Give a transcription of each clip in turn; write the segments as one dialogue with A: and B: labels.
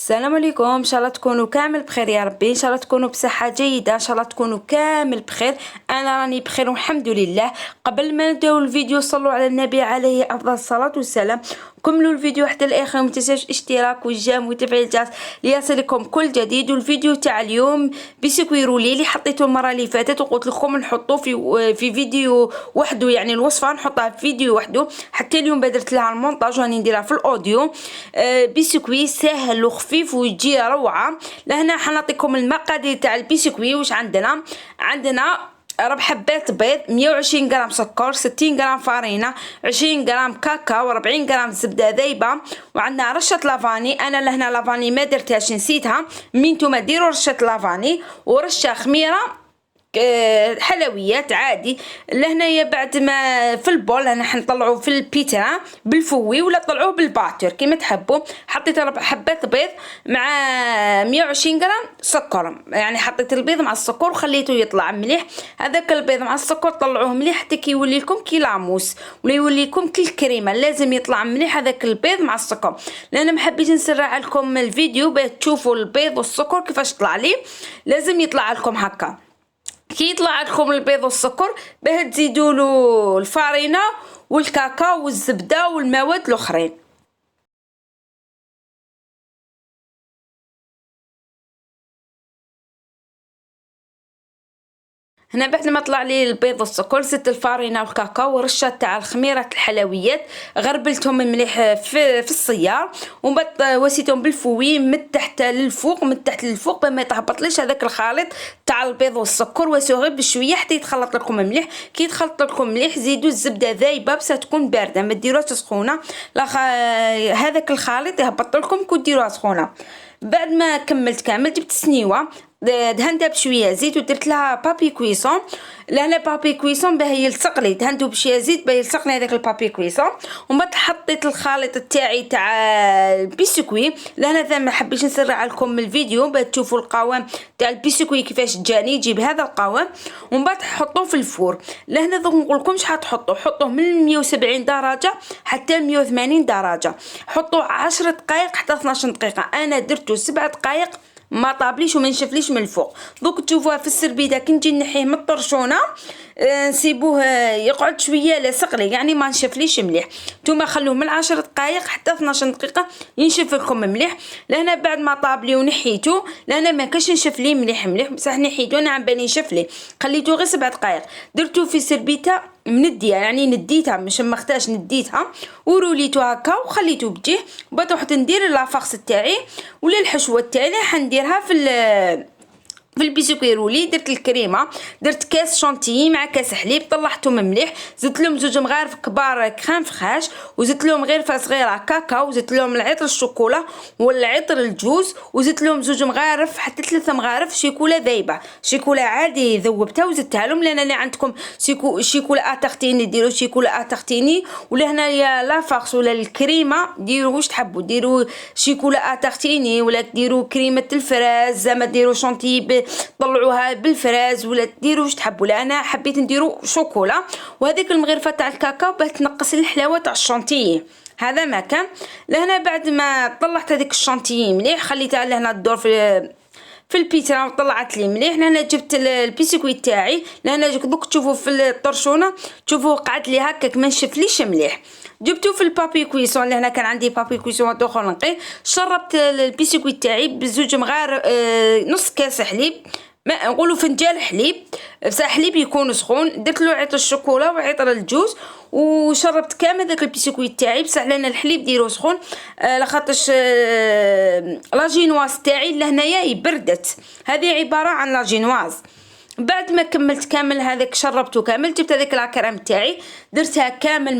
A: السلام عليكم، ان شاء الله تكونوا كامل بخير يا ربي. ان شاء الله تكونوا بصحه جيده، ان شاء الله تكونوا كامل بخير. انا راني بخير والحمد لله. قبل ما نبداو الفيديو صلوا على النبي عليه افضل الصلاه والسلام. كملوا الفيديو حتى الاخر، ما تنساوش الاشتراك والجيم وتفعيل الجرس ليصلكم كل جديد. والفيديو تاع اليوم بسكوي رولي اللي حطيته المره اللي فاتت وقلت لكم نحطوه في فيديو وحده، يعني الوصفه نحطها في فيديو وحده. حتى اليوم بدرت لها المونتاج راني نديرها في الاوديو. بسكوي سهل وخفيف ويجي روعه. لهنا حنعطيكم المقادير تاع البسكوي. واش عندنا 4 حبات بيض، 120 غرام سكر، 60 غرام فرينه، 20 غرام كاكاو، 40 غرام زبده ذايبه، وعندنا رشه لافاني. انا لهنا لافاني ما درتهاش نسيتها، نتوما ديروا رشه لافاني ورشه خميره حلويات عادي. لهنايا بعد ما في البول انا حنطلعوه في البيترا بالفوي ولا طلعوه بالباتر كيما تحبوا. حطيت 4 حبات بيض مع 120 غرام سكر، يعني حطيت البيض مع السكر وخليته يطلع مليح. هذاك البيض مع السكر طلعوه مليح حتى كيولي لكم كي لاموس ولا يولي لكم كي الكريمه. لازم يطلع مليح هذاك البيض مع السكر. لان ما حبيت نسرع لكم الفيديو باش تشوفوا البيض والسكر كيفاش طلع لي. لازم يطلع لكم هكا. كي يطلع لكم البيض والسكر باه تزيدوا له الفارينه والكاكاو والزبده والمواد الاخرين. هنا بعد ما طلع لي البيض والسكر زدت الفارينه والكاكاو ورشه تاع الخميره الحلويات، غربلتهم مليح في الصيار ومن بعد وسيتهم بالفوي من تحت للفوق من تحت للفوق باش ما يتهبطليش هذاك الخليط تاع البيض والسكر. وسوغي بشويه حتى يتخلط لكم مليح. كي يتخلط لكم مليح زيدوا الزبده ذايبه بس تكون بارده، ما ديروهاش سخونه. هذاك الخليط يهبط لكم كون ديروها سخونه. بعد ما كملت كامل جبت سنيوه دهنتها بشويه زيت ودرت لها بابي كويسون. لهنا بابي كويسون باه يلصق لي، دهنتو بشويه زيت باه يلصق لي هذاك البابي كويسون. ومن بعد حطيت الخليط تاعي تاع البسكوي. لهنا ما حبيتش نسرع لكم الفيديو باه تشوفوا القوام تاع البسكوي كيفاش جاني يجي بهذا القوام. ومن بعد حطوه في الفور. لهنا دوك نقول لكم شحال تحطوا، حطوه من 170 درجه حتى 180 درجه. حطوه 10 دقائق حتى 12 دقيقه. انا درته 7 دقائق ما طابليش وما نشفليش من الفوق. دوك تشوفوها في السربيده كي نجي نحيه من الطرشونه نسيبوه يقعد شويه لاصق لي، يعني ما نشفليش مليح. نتوما خلوه من 10 دقائق حتى 12 دقيقه ينشف لكم مليح. لهنا بعد ما طابلي ونحيته، لهنا ما كاش نشف لي مليح بصح نحيته انا عم بالي نشف لي. خليته غير 7 دقائق. درتو في سربيته منديه، يعني نديتها مش مختاش نديتها وروليتو هكا وخليته بجيه. بعد رحت ندير لافاكس تاعي ولا الحشوه تاعي اللي حنديرها في البسكوي رولي. درت الكريمه، درت كاس شانتيي مع كاس حليب طلعتهم مليح. زدت لهم 2 مغارف كبار كريم فريش وزدت لهم غرفه صغيره كاكاو وزدت لهم العطر الشوكولا ولا عطر الجوز وزدت لهم 2 مغارف حتى 3 مغارف شيكولا ذايبه. شيكولا عادي ذوبتها وزدتها لهم. لان عندكم شيكولا اتارتيني ديروا شيكولا اتارتيني، ولا هنايا لافاكس ولا الكريمه ديروا واش تحبوا. ديروا شيكولا اتارتيني ولا ديروا كريمه الفراز زعما ديروا شانتيي طلعوها بالفراز ولا ديروا واش تحبوا. لا انا حبيت نديروا شوكولا وهذيك المغرفه تاع الكاكاو باه تنقص الحلاوه تاع الشانتيي. هذا ما كان. لهنا بعد ما طلعت هذيك الشانتيي مليح خليتها لهنا الدور في البيترا وطلعت لي مليح. لهنا جبت البسكوي تاعي. لهنا دوك تشوفوا في الطرشونه تشوفوا قعد لي هكاك ما نشفليش مليح. جبتو في البابي كويسون. لهنا كان عندي بابي كويسون دخل نقي. شربت البسكوي تاعي بزوج مغار نص كاس حليب، ما نقولوا فنجان حليب بصح حليب يكون سخون. درت له عطر الشوكولا وعطر الجوز وشربت كامل داك البسكوي تاعي بصح لان الحليب ديرو سخون لخاطرش لاجينواز تاعي لهنايا يبردت. هذه عباره عن لاجينواز. بعد ما كملت كامل هذاك شربته كامل جبت هذيك لاكريم تاعي درتها كامل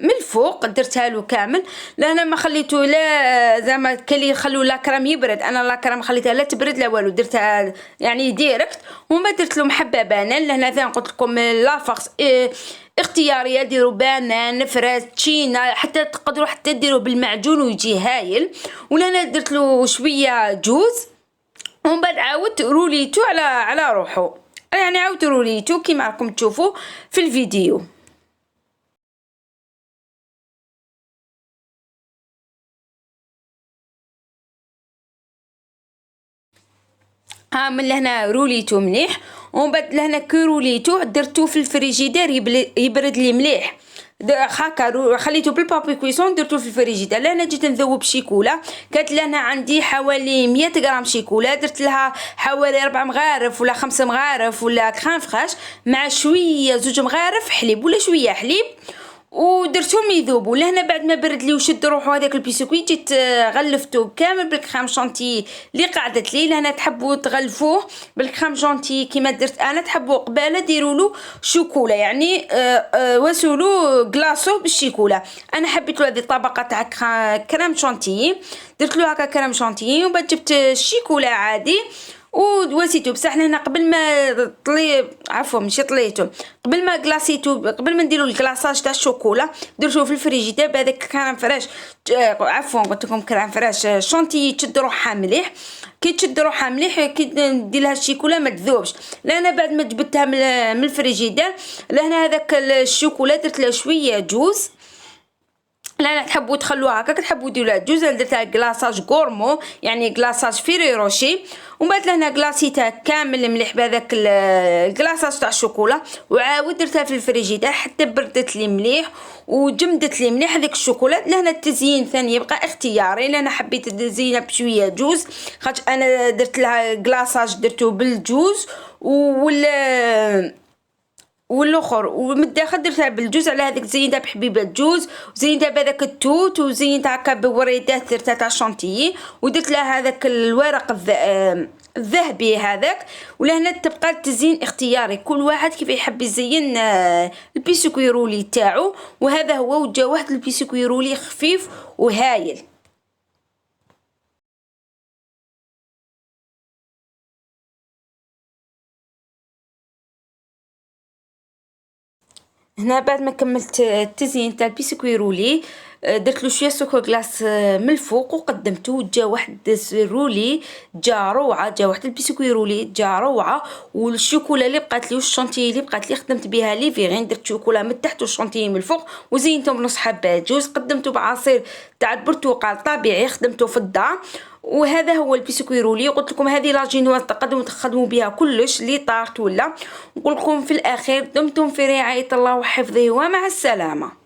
A: من الفوق درتها له كامل. لهنا ما خليته لا زعما كلي يخلوا لاكريم يبرد. انا لاكريم خليتها لا تبرد لا والو درتها يعني ديريكت. وما درت له محبه بانان. لهنا ثاني قلت لكم لافاكس اختياريه ديروا بانان فراس تشينا حتى تقدروا حتى ديروا بالمعجون ويجي هايل. ولهنا درت له شويه جوز ومن بعد عاودت روليتو على روحو، يعني عاودت روليتو كيما راكم تشوفوا في الفيديو. ها من لهنا روليتو مليح، ومن بعد لهنا كي روليتو درتو في الفريجيدير يبرد لي مليح. هاكا خليته بالبابي كويسون، درتو في الفريجيدير. لهنا جيت نذوب شيكولا، كانت لهنا عندي حوالي 100 غرام شيكولا، درت لها حوالي 4 مغارف ولا 5 مغارف ولا كريم فريش مع شويه 2 مغارف حليب ولا شويه حليب، ودرتهم يذوبوا. لهنا بعد ما برد لي وشد روحو هذاك البيسكويت، جيت غلفته كامل بالكريم شانتي اللي قعدت لي. لهنا تحبوا تغلفوه بالكريم شانتي كيما درت انا، تحبوا قباله ديروا له شوكولا، يعني واسولو كلاصو بالشيكولا. انا حبيت له هذه الطبقه تاع كريم شانتي، درت له هكا كريم شانتي، وبعد جبت الشيكولا عادي ودوسيتو. بصح هنا قبل ما عفوا ماشي طليتو، قبل ما كلاصيتو، قبل ما نديرو الكلاصاج تاع الشوكولا درتو في الفريجيدير بهذاك كريم فريش. عفوا قلت لكم كريم فريش شونتي تشد روحها مليح. كي تشد روحها مليح كي ندير لها الشيكولا ما تذوبش. لهنا بعد ما جبتها من الفريجيدير، لهنا هذاك الشوكولا درت له شويه جوز. لا تحبوا تخلوها هكاك، تحبوا ديروا لها جوز. درتها كلاصاج غورمو يعني كلاصاج فيري روشي، ومن بعد لهنا كلاصيتها كامل مليح بهذاك الكلاصاج تاع الشوكولا، وعاود درتها في الفريجيدير حتى بردت لي مليح وجمدت لي مليح هذيك الشوكولا. لهنا التزيين ثاني يبقى اختياري، لهنا حبيت نزينها بشويه جوز، خاطر انا درت لها كلاصاج درتو بالجوز والاخر، ومن الداخل درتها بالجوز. على هذيك زينتها بحبيبه الجوز، وزينتها بهذاك التوت، وزينتها هكا بوريدات درتها تاع شونتيي، ودرت لها هذاك الورق الذهبي هذاك. ولهنا تبقى التزيين اختياري، كل واحد كيف يحب يزين البيسكوي رولي تاعو. وهذا هو وجا واحد البيسكوي رولي خفيف وهايل. هنا بعد ما كملت التزيين تاع البيسكوي رولي، درت له شويه سكر كلاص من الفوق وقدمته. جا واحد رولي جا روعه، جا واحد البيسكوي رولي جا روعه. والشوكولا اللي بقات لي والشونتيي اللي بقات لي خدمت بها ليفيغين، درت شوكولا من تحت والشونتيي من الفوق، وزينتهم بنص حبه جوز، قدمته بعصير تاع البرتقال طبيعي خدمته في الدار. وهذا هو البيسكوي رولي. قلت لكم هذه لاجينواز تقدموا تخدموا بها كلش اللي طارت ولا. نقول لكم في الاخير دمتم في رعايه الله وحفظه، ومع السلامه.